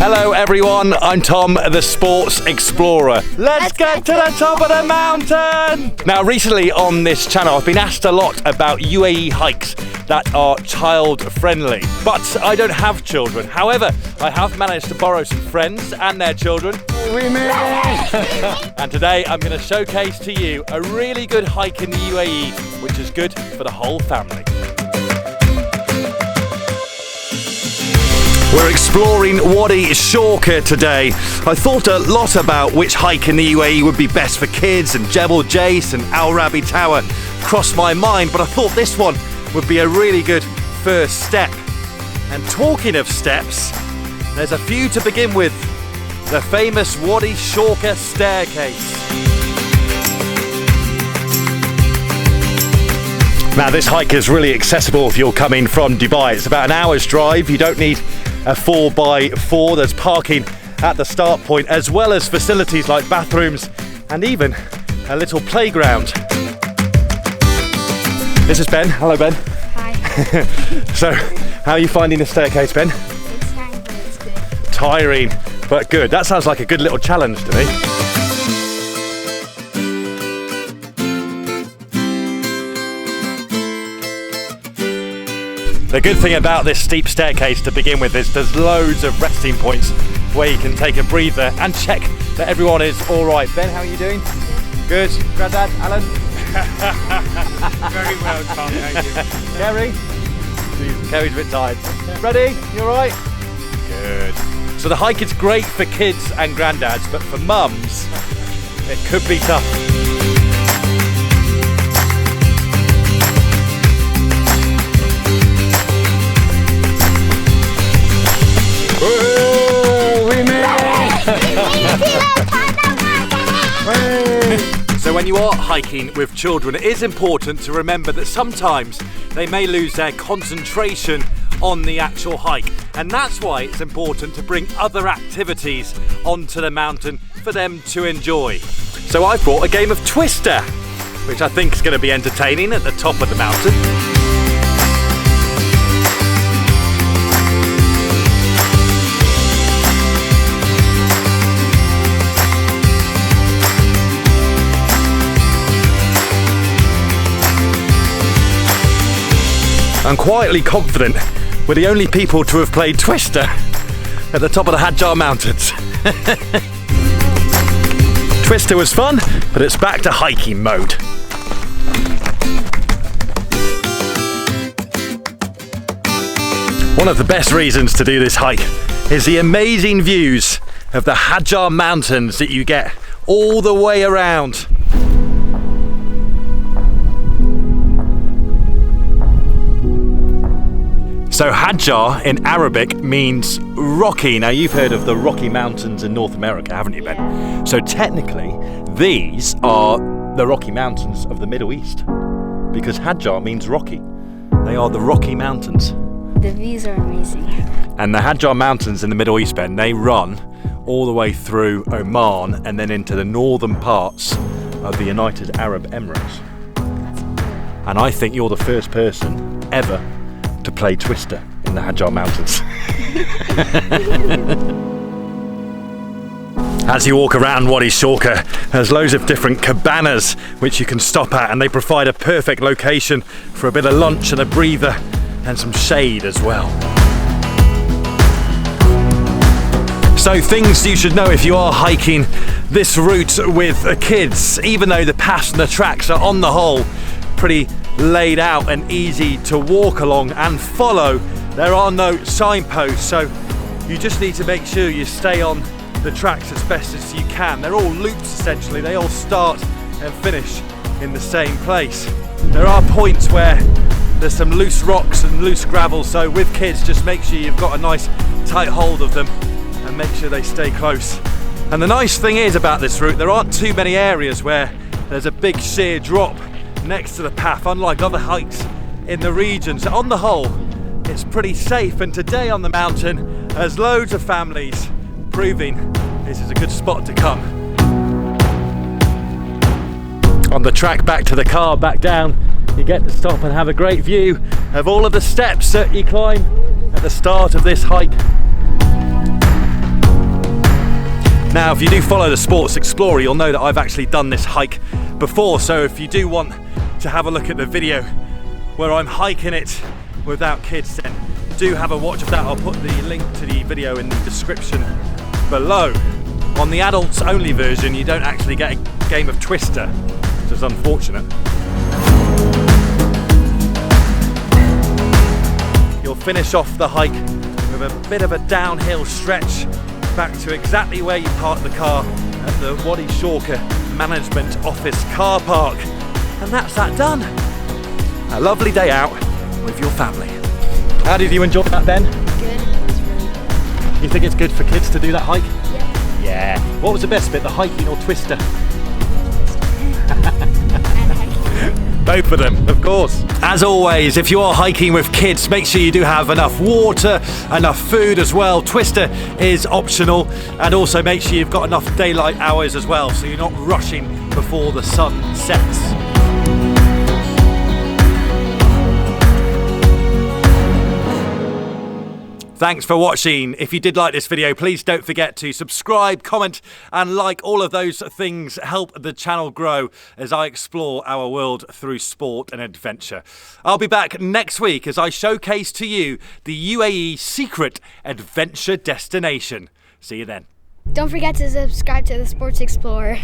Hello everyone, I'm Tom, the Sports Explorer. Let's get to the top of the mountain! Now recently on this channel I've been asked a lot about UAE hikes that are child friendly, but I don't have children. However, I have managed to borrow some friends and their children. And today I'm going to showcase to you a really good hike in the UAE, which is good for the whole family. We're exploring Wadi Shawka today. I thought a lot about which hike in the UAE would be best for kids, and JEBEL and Al Rabi Tower crossed my mind, but I thought this one would be a really good first step. And talking of steps, there's a few to begin with. The famous Wadi Shawka staircase. Now this hike is really accessible if you're coming from Dubai. It's about an hour's drive. You don't need a 4x4. There's parking at the start point, as well as facilities like bathrooms and even a little playground. This is Ben. Hello Ben. Hi. So, how are you finding the staircase, Ben? It's tiring, but it's good. Tiring, but good. That sounds like a good little challenge to me. The good thing about this steep staircase to begin with is there's loads of resting points where you can take a breather and check that everyone is all right. Ben, how are you doing? Good. Grandad, Alan? Very well, Tom, thank you. Kerry? Kerry's a bit tired. Ready? You all right? Good. So the hike is great for kids and granddads, but for mums, it could be tough. So when you are hiking with children, it is important to remember that sometimes they may lose their concentration on the actual hike, and that's why it's important to bring other activities onto the mountain for them to enjoy. So I've brought a game of Twister, which I think is going to be entertaining at the top of the mountain. I'm quietly confident we're the only people to have played Twister at the top of the Hadjar Mountains. Twister was fun, but it's back to hiking mode. One of the best reasons to do this hike is the amazing views of the Hadjar Mountains that you get all the way around. So Hadjar in Arabic means rocky. Now you've heard of the Rocky Mountains in North America, haven't you, Ben? So technically, these are the Rocky Mountains of the Middle East, because Hadjar means rocky. They are the Rocky Mountains. The views are amazing. And the Hadjar Mountains in the Middle East, Ben, they run all the way through Oman and then into the northern parts of the United Arab Emirates. And I think you're the first person ever to play Twister in the Hadjar Mountains. As you walk around Wadi Shawka, there's loads of different cabanas which you can stop at, and they provide a perfect location for a bit of lunch and a breather and some shade as well. So things you should know if you are hiking this route with kids, even though the paths and the tracks are on the whole pretty laid out and easy to walk along and follow, there are no signposts, so you just need to make sure you stay on the tracks as best as you can. They're all loops essentially, they all start and finish in the same place. There are points where there's some loose rocks and loose gravel, so with kids just make sure you've got a nice tight hold of them and make sure they stay close. And the nice thing is about this route, there aren't too many areas where there's a big sheer drop next to the path, unlike other hikes in the region. So on the whole, it's pretty safe, and today on the mountain there's loads of families, proving this is a good spot to come. On the track back to the car, back down, you get to stop and have a great view of all of the steps that you climb at the start of this hike. Now, if you do follow the Sports Explorer, you'll know that I've actually done this hike before, so if you do want to have a look at the video where I'm hiking it without kids, then do have a watch of that. I'll put the link to the video in the description below. On the adults only version, you don't actually get a game of Twister, which is unfortunate. You'll finish off the hike with a bit of a downhill stretch back to exactly where you parked the car at the Wadi Shawka Management Office car park. And that's that done. A lovely day out with your family. How did you enjoy that, Ben? Good. It's really good. You think it's good for kids to do that hike? Yeah. Yeah. What was the best bit, the hiking or Twister? And hiking. Both of them, of course. As always, if you are hiking with kids, make sure you do have enough water, enough food as well. Twister is optional, and also make sure you've got enough daylight hours as well, so you're not rushing before the sun sets. Thanks for watching. If you did like this video, please don't forget to subscribe, comment and like. All of those things help the channel grow as I explore our world through sport and adventure. I'll be back next week as I showcase to you the UAE's secret adventure destination. See you then. Don't forget to subscribe to the Sports Explorer.